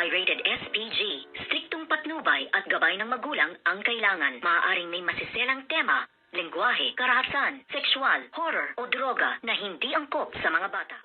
Pirated SPG. Striktong patnubay at gabay ng magulang ang kailangan. Maaaring may masiselang tema, lengguwahe, karahasan, sexual, horror o droga na hindi angkop sa mga bata.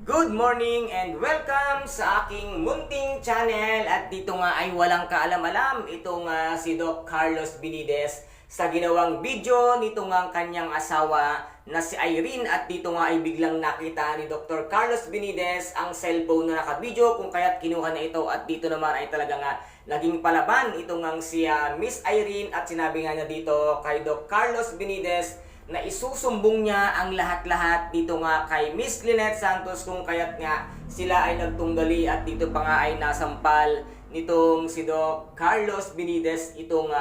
Good morning and welcome sa aking munting channel. At dito nga ay walang kaalam-alam itong si Doc Carlos Benitez sa ginawang video nito nga kanyang asawa na si Irene. At dito nga ay biglang nakita ni Dr. Carlos Benitez ang cellphone na naka-video kung kaya't kinuha na ito. At dito naman ay talaga nga naging palaban itong nga si Miss Irene. At sinabi nga niya dito kay Doc Carlos Benitez na isusumbong niya ang lahat-lahat dito nga kay Miss Lynette Santos kung kaya't nga sila ay nagtunggali. At dito pa nga ay nasampal nitong si Doc Carlos Benitez itong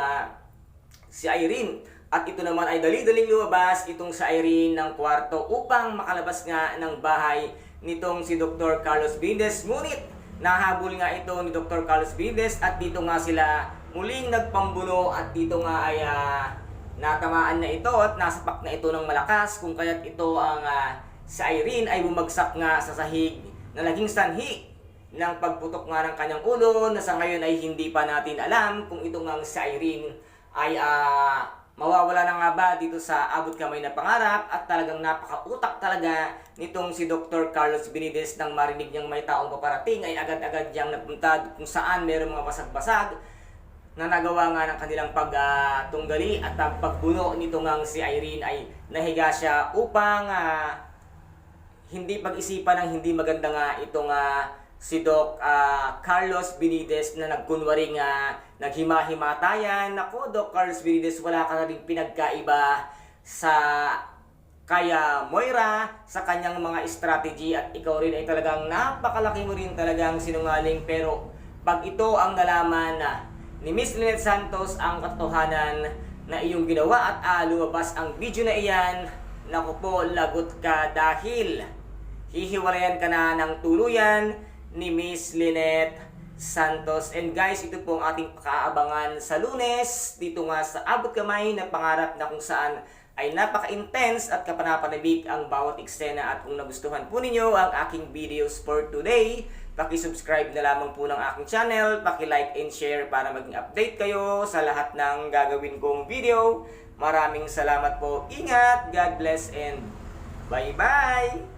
si Irene. At ito naman ay dali-daling lumabas itong si Irene ng kwarto upang makalabas nga ng bahay nitong si Dr. Carlos Benitez. Ngunit nahabol nga ito ni Dr. Carlos Benitez at dito nga sila muling nagpambuno. At dito nga ay natamaan na ito at nasapak na ito ng malakas kung kaya't ito ang si Irene ay bumagsak nga sa sahig na naging sanhi ng pagputok nga ng kanyang ulo, na sa ngayon ay hindi pa natin alam kung ito nga si Irene ay mawawala na nga ba dito sa abot kamay na pangarap. At talagang napakautak talaga nitong si Dr. Carlos Benitez. Nang marinig niyang may taong paparating ay agad-agad niyang napunta kung saan mayroong mga basag-basag na nagawa nga ng kanilang pagtunggali at ang pagbuno nito ngang si Irene ay nahiga siya upang hindi pag-isipan ng hindi maganda nga itong si Doc Carlos Benitez na nagkunwaring naghima-himatayan. Naku, Doc Carlos Benitez, wala ka na rin pinagkaiba sa kaya Moira sa kanyang mga strategy. At ikaw rin ay talagang napakalaki mo rin talagang sinungaling. Pero pag ito ang nalaman ni Miss Lynette Santos ang katotohanan na iyong ginawa at lumabas ang video na iyan, naku po, lagot ka dahil hihiwalayan ka na ng tuluyan ni Miss Lynette Santos. And guys, ito po ang ating pakaabangan sa Lunes dito nga sa abot kamay na pangarap, na kung saan ay napaka-intense at kapanapanabik ang bawat eksena. At kung nagustuhan po ninyo ang aking videos for today, paki-subscribe na lamang po ng aking channel, paki-like and share para maging update kayo sa lahat ng gagawin kong video. Maraming salamat po. Ingat, God bless, and bye-bye!